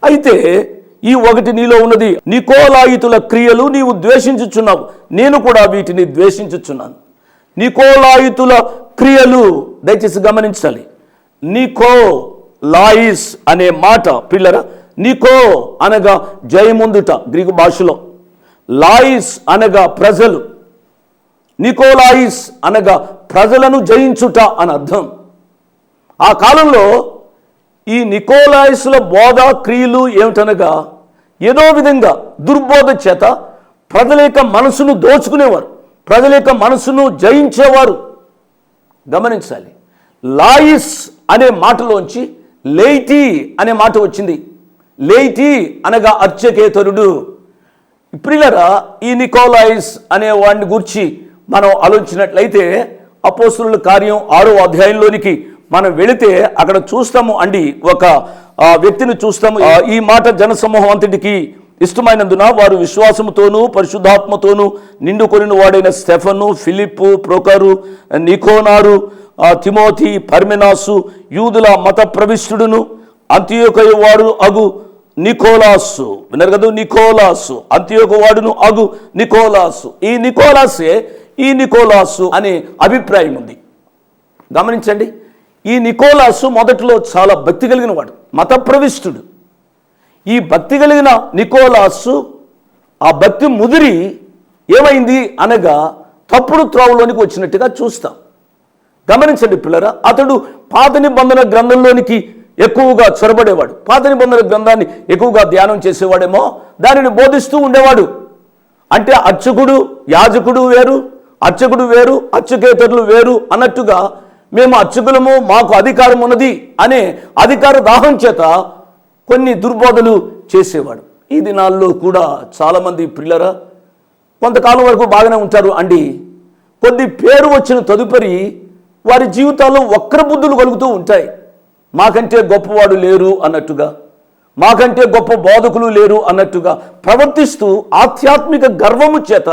అయితే ఈ ఒకటి నీలో ఉన్నది, నికోలాయితుల క్రియలు నీవు ద్వేషించుచున్నావు, నేను కూడా వీటిని ద్వేషించుచున్నాను. నికోలాయితుల క్రియలు దయచేసి గమనించాలి. నికో లాయిస్ అనే మాట పిల్లరా, నికో అనగా జయముందుట గ్రీకు భాషలో, లాయిస్ అనగా ప్రజలు, నికోలాయిస్ అనగా ప్రజలను జయించుట అని అర్థం. ఆ కాలంలో ఈ నికోలాయిస్ల బోధ క్రియలు ఏమిటనగా ఏదో విధంగా దుర్బోధ చేత ప్రజల యొక్క మనసును దోచుకునేవారు, ప్రజల యొక్క మనసును జయించేవారు. గమనించాలి, లాయిస్ అనే మాటలోంచి లేయిటీ అనే మాట వచ్చింది. లేయిటీ అనగా అర్చకేతరుడు. ప్రియులారా, ఈ నికోలాయిస్ అనే వాడిని గురించి మనం ఆలోచించినట్లయితే అపోస్తలుల కార్యం 6వ అధ్యాయంలోనికి మనం వెళితే అక్కడ చూస్తాము అండి, ఒక వ్యక్తిని చూస్తాము. ఈ మాట జనసమూహం అంతటికి ఇష్టమైనందున వారు విశ్వాసముతోనూ పరిశుద్ధాత్మతోనూ నిండుకొనిన వాడైన స్టెఫను, ఫిలిప్పు, ప్రొకరు, నికోనారు, తిమోతి, పర్మెనాసు, యూదుల మత ప్రవిష్టుడును అంతియోకయ వాడు అగు నికోలాసు. విన్నారు కదా, నికోలాసు, అంతియోక వాడును అగు నికోలాసు. ఈ నికోలాసే ఈ నికోలాసు అనే అభిప్రాయం ఉంది. గమనించండి, ఈ నికోలాసు మొదట్లో చాలా భక్తి కలిగిన వాడు, మత ప్రవిష్టుడు. ఈ భక్తి కలిగిన నికోలాసు ఆ భక్తి ముదిరి ఏమైంది అనగా తప్పుడు త్రోవలోనికి వచ్చినట్టుగా చూస్తాం. గమనించండి పిల్లరా, అతడు పాత నిబంధన గ్రంథంలోనికి ఎక్కువగా చొరబడేవాడు, పాత నిబంధన గ్రంథాన్ని ఎక్కువగా ధ్యానం చేసేవాడేమో, దానిని బోధిస్తూ ఉండేవాడు. అంటే అర్చకుడు యాజకుడు వేరు, అర్చకుడు వేరు, అర్చకేతరులు వేరు అన్నట్టుగా మేము అర్చకులము, మాకు అధికారం ఉన్నది అనే అధికార దాహం చేత కొన్ని దుర్బోధలు చేసేవాడు. ఈ దినాల్లో కూడా చాలామంది పిల్లరా కొంతకాలం వరకు బాగానే ఉంటారు అండి, కొద్ది పేరు వచ్చిన తదుపరి వారి జీవితాల్లో వక్ర బుద్ధులు కలుగుతూ ఉంటాయి. మాకంటే గొప్పవాడు లేరు అన్నట్టుగా, మాకంటే గొప్ప బోధకులు లేరు అన్నట్టుగా ప్రవర్తిస్తూ ఆధ్యాత్మిక గర్వము చేత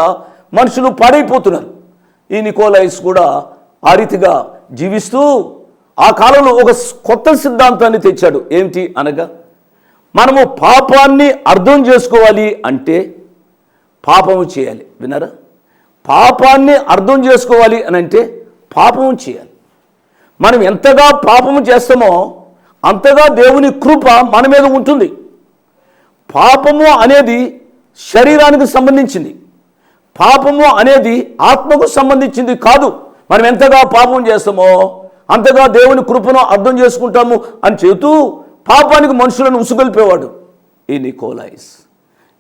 మనుషులు పాడైపోతున్నారు. ఈ నికోలాయిస్ కూడా ఆ రీతిగా జీవిస్తూ ఆ కాలంలో ఒక కొత్త సిద్ధాంతాన్ని తెచ్చాడు. ఏమిటి అనగా, మనము పాపాన్ని అర్థం చేసుకోవాలి అంటే పాపము చేయాలి. విన్నారా, పాపాన్ని అర్థం చేసుకోవాలి అని అంటే పాపము చేయాలి. మనం ఎంతగా పాపము చేస్తామో అంతగా దేవుని కృప మన మీద ఉంటుంది. పాపము అనేది శరీరానికి సంబంధించింది, పాపము అనేది ఆత్మకు సంబంధించింది కాదు. మనం ఎంతగా పాపం చేస్తామో అంతగా దేవుని కృపను అర్థం చేసుకుంటాము అని చెబుతూ పాపానికి మనుషులను ఉసుగొల్పేవాడు ఈ నికోలాయిస్.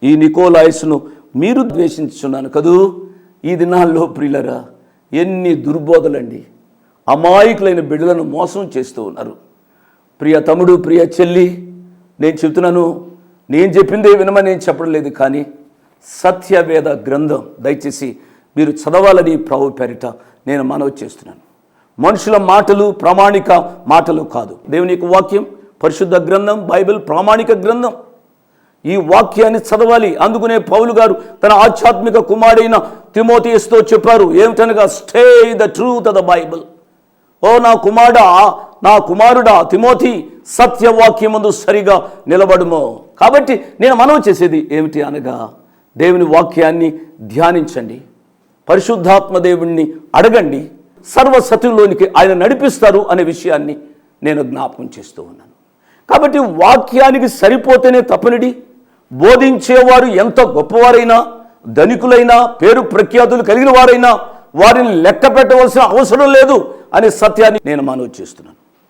ఈ నికోలాయిస్ను మీరు ద్వేషించున్నాను కదూ. ఈ దినాల్లో ప్రియులరా ఎన్ని దుర్బోధలండి, అమాయకులైన బిడ్డలను మోసం చేస్తూ ఉన్నారు. ప్రియ తమ్ముడు, ప్రియ చెల్లి, నేను చెప్తున్నాను, నేను చెప్పిందే వినమని నేను చెప్పడం లేదు, కానీ సత్యవేద గ్రంథం దయచేసి మీరు చదవాలని ప్రభు పేరిట నేను మనవి చేస్తున్నాను. మనుషుల మాటలు ప్రామాణిక మాటలు కాదు. దేవుని యొక్క వాక్యం, పరిశుద్ధ గ్రంథం, బైబిల్ ప్రామాణిక గ్రంథం. ఈ వాక్యాన్ని చదవాలి. అందుకునే పౌలు గారు తన ఆధ్యాత్మిక కుమారుడైన తిమోతితో చెప్పారు ఏమిటనగా, stay the truth of the Bible. ఓ నా కుమారుడా తిమోతి, సత్యవాక్యమందు సరిగా నిలబడుమో. కాబట్టి నేను మనవి చేసేది ఏమిటి అనగా, దేవుని వాక్యాన్ని ధ్యానించండి, పరిశుద్ధాత్మ దేవుణ్ణి అడగండి, సర్వసత్యంలోనికి ఆయన నడిపిస్తారు అనే విషయాన్ని నేను జ్ఞాపకం చేస్తూ ఉన్నాను. కాబట్టి వాక్యానికి సరిపోతేనే తప్పనిడి. బోధించేవారు ఎంత గొప్పవారైనా, ధనికులైనా, పేరు ప్రఖ్యాతులు కలిగిన వారైనా వారిని లెక్క పెట్టవలసిన అవసరం లేదు అనే సత్యాన్ని నేను మనవి చేస్తున్నాను.